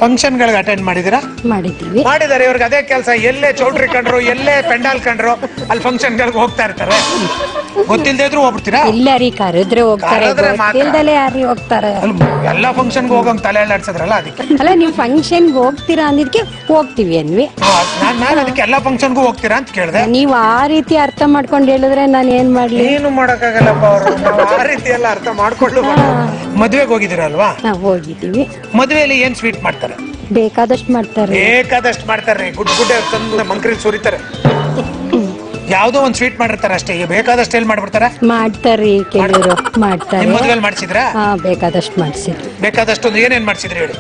Function ಗಳಿಗೆ attend ಮಾಡಿದಿರಾ? ಮಾಡಿದ್ದಾರೆ. ಇವ್ರಿಗೆ ಅದೇ ಕೆಲಸ. ಎಲ್ಲೇ ಚೌಟ್ರಿ ಕಂಡ್ರು, ಎಲ್ಲೇ ಪೆಂಡಾಲ್ ಕಂಡ್ರು, ಅಲ್ಲಿ ಫಂಕ್ಷನ್ ಗಳಿಗೆ ಹೋಗ್ತಾ ಇರ್ತಾರೆ. ಗೊತ್ತಿಲ್ಲದೆ ಇದ್ರು ಹೋಗ್ಬಿಡ್ತೀರಾ? ಇಲ್ಲ ರೀ, ಕರೆದ್ರೆ ಹೋಗ್ತಾರೆ, ಗೊತ್ತಿಲ್ಲದಲೇ ಯಾರು ಹೋಗ್ತಾರೆ? ಎಲ್ಲ ಫಂಕ್ಷನ್ ಗೆ ಹೋಗಂಗ್ ತಲೆ ಅಲ್ಲಾಡ್ಸದ್ರಲ್ಲ, ಅದಕ್ಕೆ. ಅಲ್ಲ, ನೀವು ಫಂಕ್ಷನ್ ಹೋಗ್ತೀರಾ ಅಂದಿದ್ಕೆ ಹೋಗ್ತೀವಿ ಅನ್ವಿ. ನಾನು ಅದಕ್ಕೆ ಎಲ್ಲ ಫಂಕ್ಷನ್ ಗೂ ಹೋಗ್ತೀರಾ ಅಂತ ಕೇಳಿದೆ. ನೀವು ಆ ರೀತಿ ಅರ್ಥ ಮಾಡ್ಕೊಂಡು ಹೇಳಿದ್ರೆ ನಾನು ಏನ್ ಮಾಡ್ಲಿ? ಏನು ಮಾಡಕ್ಕಾಗಲ್ಲಪ್ಪ. ಅವರು ಆ ರೀತಿ ಎಲ್ಲ ಅರ್ಥ ಮಾಡ್ಕೊಂಡು. ಮದ್ವೆಗೆ ಹೋಗಿದ್ದೀರಲ್ವಾ? ಹೋಗಿದ್ದೀವಿ. ಮದ್ವೆಯಲ್ಲಿ ಏನ್ ಸ್ವೀಟ್ ಮಾಡ್ತಾರೆ? ಬೇಕಾದಷ್ಟು ಮಾಡ್ತಾರೆ. ಬೇಕಾದಷ್ಟು ಮಾಡ್ತಾರೆ. ಗುಡ್ ಗುಡ್ಡೆ ತಂದು ಮಂಕ್ರಿಲ್ ಸುರಿತಾರೆ. ಯಾವ್ದೋ ಒಂದ್ ಸ್ವೀಟ್ ಮಾಡಿರ್ತಾರೆ ಅಷ್ಟೇ. ಬೇಕಾದಷ್ಟು ಎಲ್ಲಿ ಮಾಡ್ಬಿಡ್ತಾರೆ? ಮಾಡ್ತಾರ್ರಿ, ಕೆಲವರು ಮಾಡ್ತಾರೆ. ನಿಮ್ ಮದ್ವೆಲ್ಲಿ ಮಾಡ್ಸಿದ್ರಾ? ಬೇಕಾದಷ್ಟು ಮಾಡ್ಸಿದ್ರು. ಬೇಕಾದಷ್ಟು ಏನೇನ್ ಮಾಡ್ಸಿದ್ರಿ ಹೇಳಿ?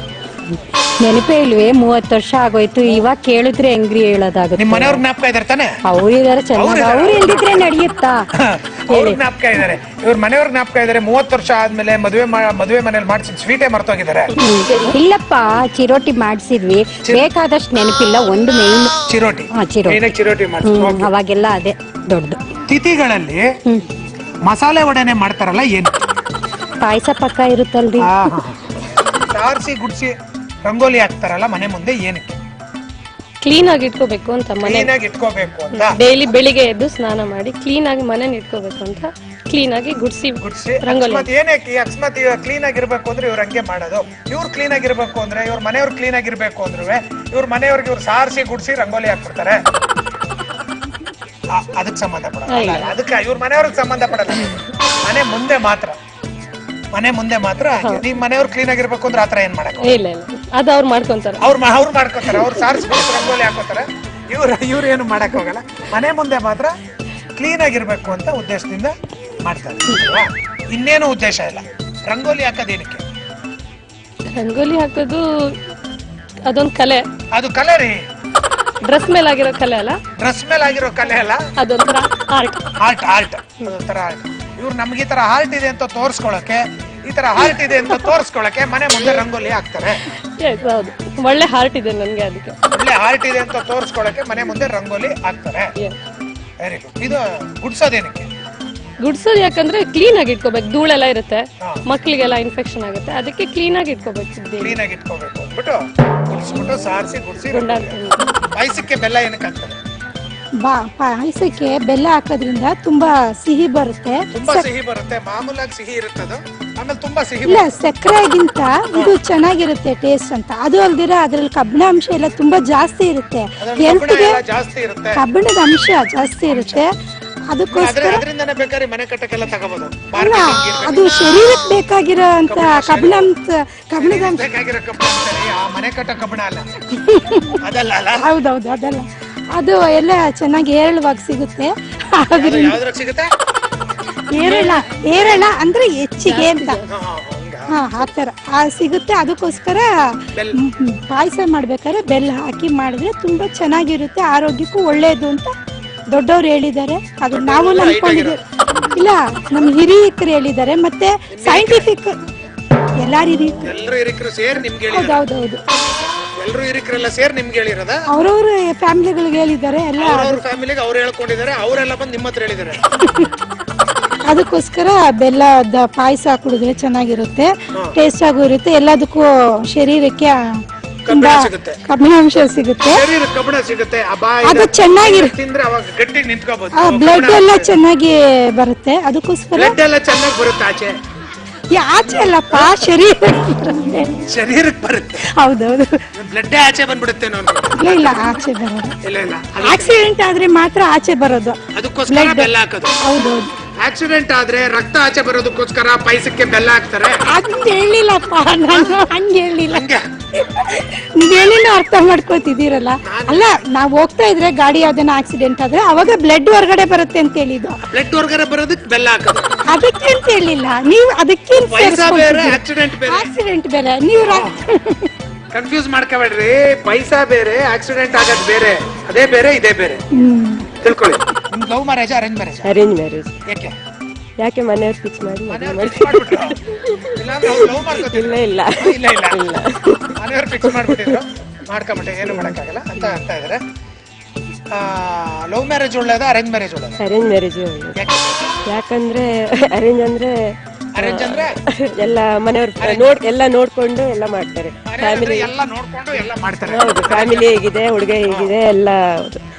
ನೆನಪೇ ಇಲ್ವೇ? 30 ವರ್ಷ ಆಗೋಯ್ತು. ಇವಾಗ ಕೇಳಿದ್ರೆ ಹೆಂಗ್ರಿ ಹೇಳೋದಾಗುತ್ತೆ? ನಿಮ್ ಮನೆಯವ್ರ ಜ್ಞಾಪಕ ಇದಾರೆ ತಾನೆ? ಅವ್ರು ಇದಾರೆ ಚೆನ್ನಾಗಿ. ಅವ್ರು ಇಲ್ದಿದ್ರೆ ನಡೆಯುತ್ತಾ? ಅವ್ರ ಜ್ಞಾಪಕ ಇದಾರೆ, ಇವ್ರ ಮನೆಯವ್ರ ಜ್ಞಾಪಕ ಇದಾರೆ. 30 ವರ್ಷ ಆದ್ಮೇಲೆ ಮದುವೆ ಮನೇಲಿ ಮಾಡ್ಸಿದ್ ಸ್ವೀಟೇ ಮರ್ತೋಗಿದ್ದಾರೆ. ಇಲ್ಲಪ್ಪ, ಚಿರೋಟಿ ಮಾಡ್ಸಿದ್ವಿ. ಬೇಕಾದಷ್ಟು ನೆನಪಿಲ್ಲ. ಒಂದು ಮೇನ್ ಚಿರೋಟಿ. ಚಿರೋಟಿ ಮಾಡ್ಸಿದ್ವಿ. ಅವಾಗೆಲ್ಲ ಅದೇ ದೊಡ್ಡದು. ತಿಥಿಗಳಲ್ಲಿ ಮಸಾಲೆ ವಡೆನೆ ಮಾಡ್ತಾರಲ್ಲ, ಏನು? ಪಾಯಸ ಪಕ್ಕ ಇರುತ್ತಲ್ರಿ. ಸಾರಿಸಿ ಗುಡ್ಸಿ ರಂಗೋಲಿ ಹಾಕ್ತಾರಲ್ಲ ಮನೆ ಮುಂದೆ, ಏನಕ್ಕೆ? ಕ್ಲೀನ್ ಆಗಿ ಇಟ್ಕೋಬೇಕು ಅಂತ. ಮನೆಯಾಗಿ ಇಟ್ಕೋಬೇಕು ಅಂತ. ಡೈಲಿ ಬೆಳಿಗ್ಗೆ ಎದ್ದು ಸ್ನಾನ ಮಾಡಿ ಕ್ಲೀನ್ ಆಗಿ ಮನೆ ಇಟ್ಕೋಬೇಕು ಅಂತ ಕ್ಲೀನ್ ಆಗಿ ಗುಡ್ಸಿ ರಂಗೋಲಿ. ಏನಕ್ಕೆ ಅಕಸ್ಮಾತ್ ಕ್ಲೀನ್ ಆಗಿರ್ಬೇಕು ಅಂದ್ರೆ ಇವ್ರ ಹಂಗೆ ಮಾಡೋದು? ಇವ್ರು ಕ್ಲೀನ್ ಆಗಿರ್ಬೇಕು ಅಂದ್ರೆ, ಇವ್ರ ಮನೆಯವ್ರು ಕ್ಲೀನ್ ಆಗಿರ್ಬೇಕು ಅಂದ್ರು ಇವ್ರ ಮನೆಯವ್ರಿಗೆ ಇವ್ರು ಸಾರಿಸಿ ಗುಡ್ಸಿ ರಂಗೋಲಿ ಹಾಕ್ಬಿಡ್ತಾರೆ. ಅದಕ್ಕೆ ಸಂಬಂಧ ಪಡಲ್ಲ. ಅದಕ್ಕೆ ಇವ್ರ ಮನೆಯವ್ರಿಗೆ ಸಂಬಂಧ ಪಡಲ್ಲ. ಮನೆ ಮುಂದೆ ಮಾತ್ರ. ನಿಮ್ ಮನೆಯವ್ರು ಕ್ಲೀನ್ ಆಗಿರ್ಬೇಕು ಅಂದ್ರೆ ಆತರ ಏನ್ ಮಾಡಕ್? ಇಲ್ಲ, ಅದು ಅವ್ರು ಮಾಡ್ಕೊಂತಾರೆ. ಅವ್ರು ಮಾಡ್ಕೊತಾರೆ. ಅವ್ರು ಸಾರಿಸಿ ರಂಗೋಲಿ ಹಾಕೋತಾರೆ. ಇವ್ರು ಏನು ಮಾಡಕ್ ಹೋಗಲ್ಲ. ಮನೆ ಮುಂದೆ ಮಾತ್ರ ಕ್ಲೀನ್ ಆಗಿರ್ಬೇಕು ಅಂತ ಉದ್ದೇಶದಿಂದ ಮಾಡ್ತಾರೆ. ಇನ್ನೇನು ಉದ್ದೇಶ ಇಲ್ಲ. ರಂಗೋಲಿ ಹಾಕೋದೇನಕ್ಕೆ? ರಂಗೋಲಿ ಹಾಕೋದು ಅದೊಂದು ಕಲೆ. ಅದು ಕಲೆ ರೀ. ಡ್ರೆಸ್ ಮೇಲೆ ಆಗಿರೋ ಕಲೆ ಅಲ್ಲ? ಡ್ರೆಸ್ ಮೇಲೆ ಆಗಿರೋ ಕಲೆ ಅಲ್ಲ, ಅದೊಂಥರ ಆರ್ಟ್. ಅದೊಂಥರ ಆರ್ಟ್. ಇವ್ರು ನಮ್ಗೆ ಈ ತರ ಹಾರ್ಟ್ ಇದೆ ಅಂತ ತೋರ್ಸ್ಕೊಳಕ್ಕೆ, ಮನೆ ಮುಂದೆ ರಂಗೋಲಿ ಹಾಕ್ತಾರೆ. ಒಳ್ಳೆ ಹಾರ್ಟ್ ಇದೆ ನನ್ಗೆ, ಅದಕ್ಕೆ ಒಳ್ಳೆ ಹಾರ್ಟ್ ಇದೆ ಅಂತ ತೋರ್ಸ್ಕೊಳಕ್ಕೆ ಮನೆ ಮುಂದೆ ರಂಗೋಲಿ ಹಾಕ್ತಾರೆ. Very good. ಇದು ಗುಡ್ಸೋದೇನಕ್ಕೆ? ಗುಡ್ಸೋದು ಯಾಕಂದ್ರೆ ಕ್ಲೀನ್ ಆಗಿ ಇಟ್ಕೋಬೇಕು. ಧೂಳೆಲ್ಲ ಇರುತ್ತೆ, ಮಕ್ಳಿಗೆಲ್ಲ ಇನ್ಫೆಕ್ಷನ್ ಆಗುತ್ತೆ, ಅದಕ್ಕೆ ಕ್ಲೀನ್ ಆಗಿ ಇಟ್ಕೋಬೇಕು. ಅಂದ್ಬಿಟ್ಟು ಗುಡ್ಸ್ಬಿಟ್ಟು ಸಾರಿಸಿ ಗುಡ್ಸಿ. ಪಾಯಸಕ್ಕೆ ಬೆಲ್ಲ ಏನಕ್ಕೆ ಹಾಕ್ತಾರೆ? ಪಾಯಸಕ್ಕೆ ಬೆಲ್ಲ ಹಾಕೋದ್ರಿಂದ ತುಂಬಾ ಸಿಹಿ ಬರುತ್ತೆ. ಮಾಮೂಲಾಗಿ ಸಿಹಿ ಇರುತ್ತದು, ಆಮೇಲೆ ತುಂಬಾ ಸಿಹಿ. ಇಲ್ಲ, ಸಕ್ಕರೆಗಿಂತ ಇದು ಚೆನ್ನಾಗಿರುತ್ತೆ ಟೇಸ್ಟ್ ಅಂತ. ಅದು ಅಲ್ದಿರ ಅದ್ರಲ್ಲಿ ಕಬ್ಬಿಣಾಂಶ ಎಲ್ಲ ತುಂಬಾ ಜಾಸ್ತಿ ಇರುತ್ತೆ. ಕಬ್ಬಿಣದ ಅಂಶ ಜಾಸ್ತಿ ಇರುತ್ತೆ. ಅದಕ್ಕೋಸ್ಕರ ಅದು ಶರೀರಕ್ಕೆ ಬೇಕಾಗಿರೋ ಅಂತ ಕಬ್ಬಿಣದ ಅಂಶ. ಹೌದೌದು, ಅದಲ್ಲ. ಅದು ಎಲ್ಲ ಚೆನ್ನಾಗಿ ಹೇರಳವಾಗಿ ಸಿಗುತ್ತೆ. ಹೇರಳ ಅಂದ್ರೆ ಹೆಚ್ಚಿಗೆ ಅಂತ ಆತರ ಸಿಗುತ್ತೆ. ಅದಕ್ಕೋಸ್ಕರ ಪಾಯಸ ಮಾಡ್ಬೇಕಾದ್ರೆ ಬೆಲ್ಲ ಹಾಕಿ ಮಾಡಿದ್ರೆ ತುಂಬಾ ಚೆನ್ನಾಗಿರುತ್ತೆ, ಆರೋಗ್ಯಕ್ಕೂ ಒಳ್ಳೇದು ಅಂತ ದೊಡ್ಡವ್ರು ಹೇಳಿದ್ದಾರೆ. ಅದು ನಾವು ನಂಬ್ಕೊಂಡಿದ್ದೀವಿ. ಇಲ್ಲ, ನಮ್ಮ ಹಿರಿಯಕರು ಹೇಳಿದ್ದಾರೆ. ಮತ್ತೆ ಸೈಂಟಿಫಿಕ್ ಹೌದೌದು, ಅವ್ರವ್ರ ಫ್ಯಾಮಿಲಿಗಳಿಗೆ ಹೇಳಿದ್ದಾರೆ. ಎಲ್ಲ ಅದಕ್ಕೋಸ್ಕರ ಬೆಲ್ಲದ ಪಾಯಸ ಕುಡಿದ್ರೆ ಚೆನ್ನಾಗಿರುತ್ತೆ, ಟೇಸ್ಟ್ ಆಗು ಇರುತ್ತೆ. ಎಲ್ಲದಕ್ಕೂ ಶರೀರಕ್ಕೆ ಕಬ್ಬಿಣಾಂಶ ಸಿಗುತ್ತೆ. ಅದು ಚೆನ್ನಾಗಿರುತ್ತೆ. ಬ್ಲಡ್ ಎಲ್ಲ ಚೆನ್ನಾಗಿ ಬರುತ್ತೆ. ಅದಕ್ಕೋಸ್ಕರ ಆಚೆ ಅಲ್ಲಪ್ಪ, ಶರೀರಕ್ಕೆ ಬರುತ್ತೆ. ಹೌದೌದು, ಬ್ಲಡ್ ಆಚೆ ಬಂದ್ಬಿಡುತ್ತೆ. ಇಲ್ಲ, ಆಚೆ ಬರೋದು. ಆಕ್ಸಿಡೆಂಟ್ ಆದ್ರೆ ಮಾತ್ರ ಆಚೆ ಬರೋದು. ಅದಕ್ಕೋಸ್ಕರ ಬೆಲ್ಲ ಹಾಕೋದು. ಹೌದೌದು. ಆಕ್ಸಿಡೆಂಟ್ ಆದ್ರೆ ರಕ್ತ ಆಚೆ ಬರೋದಕ್ಕೋಸ್ಕರ ಪಾಯಸಕ್ಕೆ ಬೆಲ್ಲ ಹಾಕ್ತಾರೆ. ಅದ್ ಹೇಳಿಲ್ಲಪ್ಪ, ನಾನು ಹಂಗೆ ಹೇಳಿಲ್ಲ. ನೀವೇನೇನೋ ಅರ್ಥ ಮಾಡ್ಕೋತಿದ್ದೀರಲ್ಲ. ಅಲ್ಲ, ನಾವ್ ಹೋಗ್ತಾ ಇದ್ರೆ ಗಾಡಿ ಯಾವ್ದನ ಆಕ್ಸಿಡೆಂಟ್ ಆದ್ರೆ ಅವಾಗ ಬ್ಲಡ್ ಹೊರಗಡೆ ಬರುತ್ತೆ ಅಂತ ಹೇಳಿದ್ದು. ಬ್ಲಡ್ ಹೊರಗಡೆ ಬರೋದಕ್ಕೆ ಬೆಲ್ಲ ಹಾಕೋದು. ಅದಕ್ಕೆ ಅಂತ ಹೇಳಿಲ್ಲ ನೀವು. ಅದಕ್ಕೆ ಆಕ್ಸಿಡೆಂಟ್ ಬೇರೆ. ನೀವು ಕನ್ಫ್ಯೂಸ್ ಮಾಡ್ಕೋಬೇಡ್ರಿ. ಪೈಸಾ ಬೇರೆ, ಆಕ್ಸಿಡೆಂಟ್ ಆಗೋದು ಬೇರೆ. ಅದೇ ಬೇರೆ, ಇದೇ ಬೇರೆ. ತಿಳ್ಕೊಳ್ಳಿ. ನಿಮ್ love marriage, arrange marriage? Arrange marriage. ಯಾಕೆ? ಯಾಕೆ ಮನೆಯವ್ರು ಫಿಕ್ಸ್ ಮಾಡಿ ಇಲ್ಲ ಇಲ್ಲ ಮನೆಯವ್ರು ಫಿಕ್ಸ್ ಮಾಡ್ಬಿಟ್ಟಿದ್ರು, ಮಾಡ್ಕೊಂಬಿಟ್ಟೆ, ಏನು ಮಾಡಕ್ಕಾಗಲ್ಲ ಅಂತ ಅಂತ ಇದಾರೆ. ಲವ್ ಮ್ಯಾರೇಜ್ ಒಳ್ಳೇದ ಅರೇಂಜ್ ಮ್ಯಾರೇಜ್ ಒಳ್ಳೇದ? ಅರೇಂಜ್ ಮ್ಯಾರೇಜ್ ಯಾಕಂದ್ರೆ ಅರೇಂಜ್ ಅಂದ್ರೆ ಎಲ್ಲ ಮನೆಯವ್ರು ಎಲ್ಲ ನೋಡ್ಕೊಂಡು ಎಲ್ಲ ಮಾಡ್ತಾರೆ. ಫ್ಯಾಮಿಲಿ ಎಲ್ಲ ನೋಡ್ಕೊಂಡು ಎಲ್ಲ ಮಾಡ್ತಾರೆ. ಹೌದು, ಫ್ಯಾಮಿಲಿ ಹೇಗಿದೆ, ಹುಡುಗ ಹೇಗಿದೆ ಎಲ್ಲ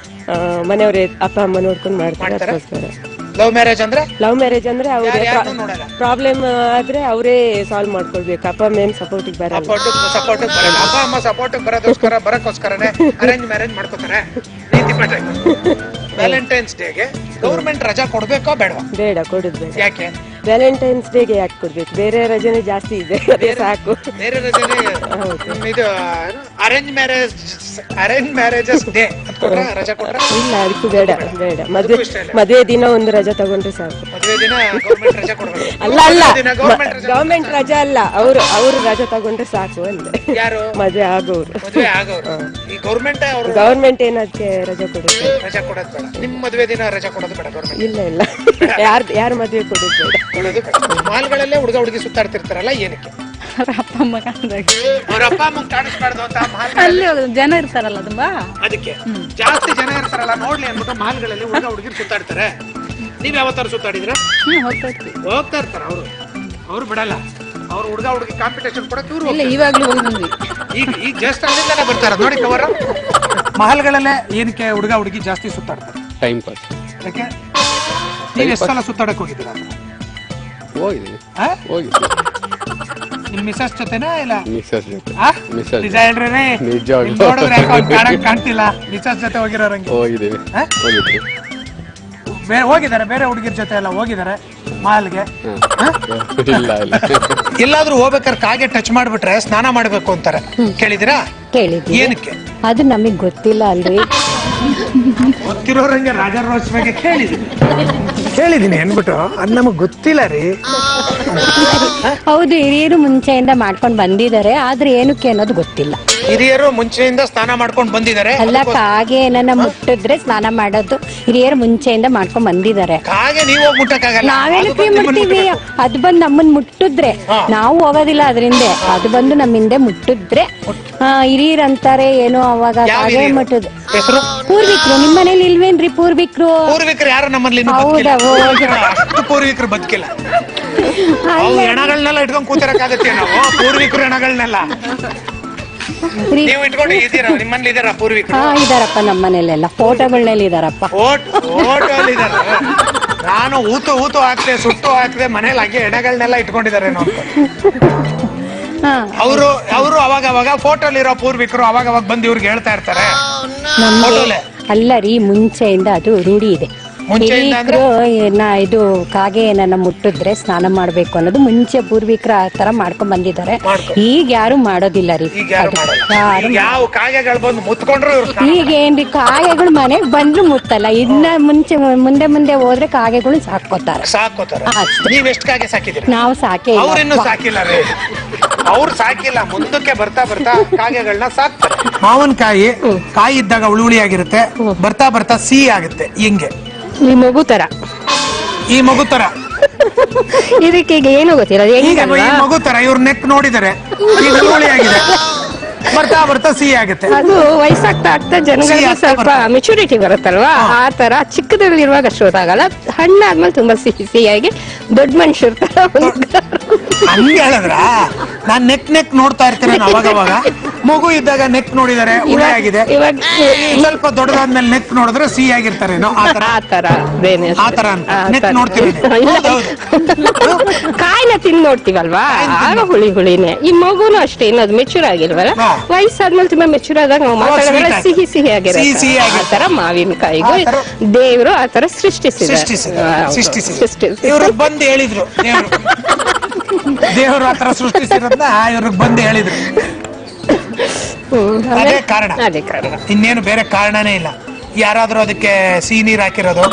ಮನೆಯವ್ರ ಅಪ್ಪ ಅಮ್ಮ ನೋಡ್ಕೊಂಡು ಮಾಡ್ತಾರೆ. ಅದಕ್ಕೋಸ್ಕರ ಲವ್ ಮ್ಯಾರೇಜ್ ಅಂದ್ರೆ ಅವ್ರ ಪ್ರಾಬ್ಲಮ್ ಆದ್ರೆ ಅವರೇ ಸಾಲ್ವ್ ಮಾಡ್ಕೊಳ್ಬೇಕು. ಅಪ್ಪ ಅಮ್ಮ ಏನ್ ಸಪೋರ್ಟಿಗೆ ಬರಲ್ಲ. ಅಪ್ಪ ಅಮ್ಮ ಸಪೋರ್ಟಿಗೆ ಬರೋದಕ್ಕೋಸ್ಕರನೇ ಅರೇಂಜ್ ಮ್ಯಾರೇಜ್ ಮಾಡ್ಕೋತಾರೆ. ವ್ಯಾಲೆಂಟೈನ್ಸ್ ಡೇಗೆ ಗೌರ್ಮೆಂಟ್ ರಜಾ ಕೊಡ್ಬೇಕೋ ಬೇಡವಾ? ಬೇಡ, ಕೊಡುದು. ಯಾಕೆ? ವ್ಯಾಲೆಂಟೈನ್ಸ್ ಡೇಗೆ ಯಾಕೆ ಕೊಡ್ಬೇಕು? ಬೇರೆ ರಜೆನೆ ಜಾಸ್ತಿ ಇದೆ, ಅದೇ ಸಾಕು. ಬೇರೆ ರಜೆನೆ ಇದು ಅರೇಂಜ್ ಮ್ಯಾರೇಜಸ್ ಡೇ ರಜಾ ಕೊಟ್ರೆ ಇಲ್ಲ, ಅದಕ್ಕೂ ಬೇಡ. ಮದುವೆ ದಿನ ಒಂದು ರಜಾ ತಗೊಂಡ್ರೆ ಸಾಕು. ಮದುವೆ ದಿನ ಗೌರ್ಮೆಂಟ್ ರಜಾ ಕೊಡ್ಬೇಕು? ಅಲ್ಲ, ಗೌರ್ಮೆಂಟ್ ರಜಾ ಅಲ್ಲ, ಅವ್ರು ರಜಾ ತಗೊಂಡ್ರೆ ಸಾಕು ಅಂದೆ. ಯಾರು? ಮದುವೆ ಆಗೋರು. ಈ ಗೌರ್ಮೆಂಟ್ ಏನಕ್ಕೆ ರಜಾ ಕೊಡುತ್ತೆ? ರಜಾ ಕೊಡೋದು ಬೇಡ. ನಿಮ್ ಮದುವೆ ದಿನ ರಜಾ ಕೊಡೋದು ಬೇಡ ಗೌರ್ಮೆಂಟ್? ಇಲ್ಲ, ಯಾರ ಮದುವೆ ಕೊಡೋದು ಬೇಡ. ಮಾಲ್ಗಳಲ್ಲೇ ಹುಡುಗ ಹುಡುಗಿ ಸುತ್ತಾಡ್ತಿರ್ತಾರಲ್ಲ, ಏನಕ್ಕೆ? ಅವ್ರ ಅಪ್ಪ ಅಮ್ಮ ಕಾಣಿಸ್ಬಾರ್ದು ಅಂತ ಅಲ್ಲಿ ಜನ ಇರ್ತಾರಲ್ಲ ತುಂಬಾ, ಅದಕ್ಕೆ ಜಾಸ್ತಿ ಜನ ಇರ್ತಾರಲ್ಲ ನೋಡ್ಲಿ ಅಂದ್ಬಿಟ್ಟು ಮಾಲ್ಗಳಲ್ಲಿ ಹುಡುಗ ಹುಡುಗಿ ಸುತ್ತಾಡ್ತಾರೆ. ನೀವ್ ಯಾವತ್ತಾರು ಸುತ್ತಾಡಿದ್ರ? ಹೋಗ್ತಾ ಇರ್ತಾರ ಅವ್ರು ಬಿಡಲ್ಲ. ಅವ್ರು ಹುಡುಗ ಹುಡುಗಿ ಕಾಂಪಿಟೇಷನ್ ಕೊಡಕ್ಕೆ ಇವ್ರು ಇವಾಗ್ಲೂ ಹೋಗಿ ಬಂದ್ವಿ. ಈಗ ಜಸ್ಟ್ ಅಲ್ಲಿಂದಾನೆ ಬರ್ತಾರ ನೋಡಿ ಕವರ್. ಮಹಲ್ಗಳಲ್ಲೇ ಏನಕ್ಕೆ ಹುಡುಗ ಹುಡುಗಿ ಜಾಸ್ತಿ ಸುತ್ತಾಡ್ತಾರೆ? Time pass. ಯಾಕೆ? ನೀವು ಎಷ್ಟು ಸಲ ಸುತ್ತಾಡಕ್ ಹೋಗಿದ್ದೀರಾ? ಹೋಗಿದ್ದೀನಿ. ನಿಮ್ ಮಿಸಸ್ ಜೊತೆನಾ ಇಲ್ಲ? ಮಿಸಸ್ ಜೊತೆ. ನಿಜ ಹೇಳ್ರಿ, ನೋಡಿದ್ರೆ ಕಾಣ್ತಿಲ್ಲ. ಮಿಸಸ್ ಜೊತೆ ಹೋಗಿರೋರಂಗೆ ಹೋಗಿದ್ದೀವಿ. ಹೋಗಿದ್ದಾರೆ ಬೇರೆ ಹುಡುಗಿರ ಜೊತೆ ಎಲ್ಲ ಹೋಗಿದ್ದಾರೆ ಮಾಲ್ಗೆ? ಎಲ್ಲಾದ್ರೂ ಹೋಗ್ಬೇಕಾದ್ರೆ ಕಾಗೆ ಟಚ್ ಮಾಡ್ಬಿಟ್ರೆ ಸ್ನಾನ ಮಾಡ್ಬೇಕು ಅಂತಾರೆ, ಕೇಳಿದಿರಾ? ಕೇಳಿದ್ವಿ. ಏನಕ್ಕೆ? ಅದು ನಮಗ್ ಗೊತ್ತಿಲ್ಲ ಅಲ್ರಿ. ಗೊತ್ತಿರೋರಂಗೆ ರಾಜಾ ರೋಸ್ ಬಗ್ಗೆ ಕೇಳಿದೀನಿ ಅನ್ಬಿಟ್ಟು ಅದ್ ನಮಗ್ ಗೊತ್ತಿಲ್ಲ ರೀ. ಹೌದು, ಹಿರಿಯರು ಮುಂಚೆಯಿಂದ ಮಾಡ್ಕೊಂಡ್ ಬಂದಿದ್ದಾರೆ, ಆದ್ರೆ ಏನಕ್ಕೆ ಅನ್ನೋದು ಗೊತ್ತಿಲ್ಲ. ಹಿರಿಯರು ಮುಂಚೆಯಿಂದ ಸ್ನಾನ ಮಾಡ್ಕೊಂಡ್ ಬಂದಿದ್ದಾರೆ. ಅಲ್ಲ, ಕಾಗೆ ಏನನ್ನ ಮುಟ್ಟಿದ್ರೆ ಸ್ನಾನ ಮಾಡೋದು ಹಿರಿಯರು ಮುಂಚೆಯಿಂದ ಮಾಡ್ಕೊಂಡ್ ಬಂದಿದ್ದಾರೆ. ಕಾಗೆ ನೀವು ಹೋಗಿ ಮುಟ್ಟಕ್ಕಾಗಲ್ಲ. ನಾವೇನಕ್ಕೆ ಮುಟ್ತೀವಿ? ಅದು ಬಂದು ನಮ್ಮನ್ ಮುಟ್ಟಿದ್ರೆ ನಾವು ಹೋಗೋದಿಲ್ಲ ಅದರಿಂದ. ಅದು ಬಂದು ನಮ್ಮ ಹಿಂದೆ ಮುಟ್ಟಿದ್ರೆ ಹಿರಿಯರು ಅಂತಾರೆ ಏನೋ. ಅವಾಗ ಕಾಗೆ ಮುಟ್ಟುದು ಪೂರ್ವಿಕರು. ನಿಮ್ ಮನೇಲಿ ಇಲ್ವೇನ್ರಿ ಪೂರ್ವಿಕರು? ಯಾರು ನಮ್ಮಲ್ಲಿ? ಹೌದಾ? ಪೂರ್ವಿಕರು ಬದುಕಿಲ್ಲ. ಹೆಣಗಳನ್ನೆಲ್ಲ ಇಟ್ಕೊಂಡ್ ಕೂತಿರಕ್ಕಾಗತ್ತೆ ನಾವು? ಪೂರ್ವಿಕರು ಹೆಣಗಳನ್ನೆಲ್ಲ ನೀವು ಇಟ್ಕೊಂಡು ಇದ್ದೀರಾ? ನಿಮ್ಮಲ್ಲಿ ಇದಾರ ಪೂರ್ವಿಕರು? ಇದಾರಪ್ಪ, ನಮ್ಮ ಮನೇಲೆಲ್ಲ ಫೋಟೋಗಳನ್ನೆಲ್ಲ ಇದಾರಪ್ಪ. ಫೋಟೋ ಇದಾರ. ನಾನು ಊತು ಹಾಕ್ದೆ, ಸುಟ್ಟು ಹಾಕ್ದೆ, ಮನೇಲಿ ಹಾಗೆ ಹೆಣಗಳನ್ನೆಲ್ಲ ಇಟ್ಕೊಂಡಿದಾರೇನೋ. ಅವರು ಅವಾಗ ಫೋಟೋಲಿರೋ ಪೂರ್ವಿಕರು ಅವಾಗ ಬಂದು ಇವ್ರಿಗೆ ಹೇಳ್ತಾ ಇರ್ತಾರೆ. ಅಲ್ಲ ರೀ, ಮುಂಚೆಯಿಂದ ಅದು ರೂಢಿ ಇದೆ. ಇದು ಕಾಗೆ ಏನನ್ನ ಮುಟ್ಟಿದ್ರೆ ಸ್ನಾನ ಮಾಡ್ಬೇಕು ಅನ್ನೋದು ಮುಂಚೆ ಪೂರ್ವಿಕರು ಆ ತರ ಮಾಡ್ಕೊಂಡ್ ಬಂದಿದ್ದಾರೆ. ಈಗ ಯಾರು ಮಾಡೋದಿಲ್ಲ ರೀ. ಈಗ ಏನ್ರಿ, ಕಾಗೆಗಳು ಮನೆಗ್ ಬಂದ್ರು ಮುಟ್ಟಲ್ಲ. ಇನ್ನ ಮುಂದೆ ಹೋದ್ರೆ ಕಾಗೆಗಳು ಸಾಕೋತಾರೆ. ನಾವು ಸಾಕೇ ಸಾಕಿಲ್ಲ. ಅವ್ರು ಸಾಕಿಲ್ಲ, ಮುಂದಕ್ಕೆ ಬರ್ತಾ ಕಾಗೆಗಳನ್ನ ಸಾಕ್ತಾರೆ. ಮಾವಿನಕಾಯಿ ಕಾಯಿ ಇದ್ದಾಗ ಹುಳಿ ಆಗಿರುತ್ತೆ, ಬರ್ತಾ ಸಿಹಿ ಆಗುತ್ತೆ. ಹಿಂಗೆ ಈ ಮಗು ತರ ಇದಕ್ಕೆ ಈಗ ಏನು ಗೊತ್ತಿಲ್ಲ. ಈ ಮಗು ತರ ಇವ್ರ ನೆಕ್ ನೋಡಿದರೆ ಹುಳಿ ಆಗಿದೆ, ಬರ್ತಾ ಸಿಹಿ ಆಗುತ್ತೆ. ಅದು ವಯಸ್ಸಾಗ್ತಾ ಜನಗಳಿಗೆ ಸ್ವಲ್ಪ ಮೆಚುರಿಟಿ ಬರುತ್ತಲ್ವಾ, ಆ ತರ ಚಿಕ್ಕದಲ್ಲಿರುವಾಗ ಅಷ್ಟು ಗೊತ್ತಾಗಲ್ಲ. ಹಣ್ಣಾದ್ಮೇಲೆ ತುಂಬಾ ಸಿಹಿಯಾಗಿ ದೊಡ್ಡ ಮನುಷ್ಯರು ತರ ಹಂಗೆ ಹೇಳಿದ್ರ? ನಾನ್ ನೆಕ್ ನೋಡ್ತಾ ಇರ್ತೇನೆ ಅವಾಗ. ಮಗು ಇದ್ದಾಗ ನೆಕ್ ನೋಡಿದರೆ ಹುಳಿ ಆಗಿದೆ, ಸ್ವಲ್ಪ ದೊಡ್ಡದಾದ್ಮೇಲೆ ನೆಕ್ ನೋಡಿದ್ರೆ ಸಿಹಿ ಆಗಿರ್ತಾರೇನೋ ಆ ತರ ನೆಕ್ ನೋಡ್ತೀವಿ. ಕಾಯಿನ ತಿಂದು ನೋಡ್ತೀವಲ್ವಾ, ಆಗ ಹುಳಿನೇ. ಈ ಮಗುನು ಅಷ್ಟೇ, ಇನ್ನದು ಮೆಚೂರ್ ಆಗಿಲ್ವಲ್ಲ. ವಯಸ್ಸಾದ್ಮೇಲೆ ತುಂಬಾ ಮೆಚೂರ್ ಆದಾಗ ನಾವು ಮಾತಾಡೋದ್ರಲ್ಲಿ ಸಿಹಿ ಆಗಿರುತ್ತೆ. ಆ ತರ ಮಾವಿನಕಾಯಿಗೂ ದೇವರು ಆ ತರ ಸೃಷ್ಟಿಸಿದ್ರು. ಇವ್ರಿಗೆ ಬಂದು ಹೇಳಿದ್ರು, ದೇವರು ಆತರ ಸೃಷ್ಟಿಸಿರೋದ್ನ ಇವ್ರಿಗೆ ಬಂದು ಹೇಳಿದ್ರು. ಅದೇ ಕಾರಣ, ಇನ್ನೇನು ಬೇರೆ ಕಾರಣನೇ ಇಲ್ಲ. ಯಾರಾದ್ರೂ ಅದಕ್ಕೆ ಸಿಹಿ ನೀರ್ ಹಾಕಿರೋದು?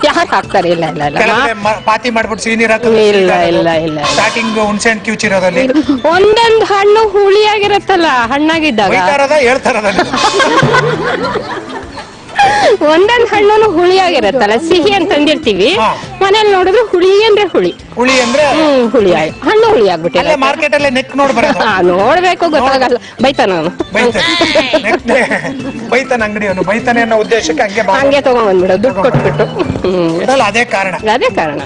ಯಾರು ಹಾಕ್ತಾರೆ? ಇಲ್ಲ ಪಾತಿ ಮಾಡ್ಬಿಟ್ಟು ಸಿಹಿ ನೀರ್ ಹಾಕೋದು ಇಲ್ಲ. ಸ್ಟಾರ್ಟಿಂಗ್ ಹುಣಸೆ ಹಣ್ಣು ಕಿವುಚಿರೋದಲ್ಲಿ ಒಂದೊಂದು ಹಣ್ಣು ಹುಳಿಯಾಗಿರತ್ತಲ್ಲ, ಹಣ್ಣಾಗಿದ್ದಾಗ ಹೇಳ್ತಾರದ ಒಂದೊಂದ್ ಹಣ್ಣು ಹುಳಿಯಾಗಿರತ್ತಲ್ಲ, ಸಿಹಿ ಅಂತ ತಂದಿರ್ತೀವಿ, ಮನೇಲಿ ನೋಡಿದ್ರೆ ಹುಳಿ ಅಂದ್ರೆ ಹುಳಿ ಅಂದ್ರೆ ಹುಳಿ ಹಣ್ಣು ಹುಳಿ ಆಗ್ಬಿಟ್ಟಿದೆ. ಮಾರ್ಕೆಟ್ ಅಲ್ಲೇ ನೆಕ್ ನೋಡ್ಬೇಕು, ಗೊತ್ತಾಗಲ್ಲ. ಬೈತಾನ ಅವನು, ಬೈತಾನ ಅಂಗಡಿಯವನು, ಬೈತಾನೆ ಅನ್ನೋ ಉದ್ದೇಶಕ್ಕೆ ಹಂಗೆ ತಗೊಂಡ್ಬಂದ್ಬಿಡೋ ದುಡ್ಡು ಕೊಟ್ಬಿಟ್ಟು. ಅದೇ ಕಾರಣ.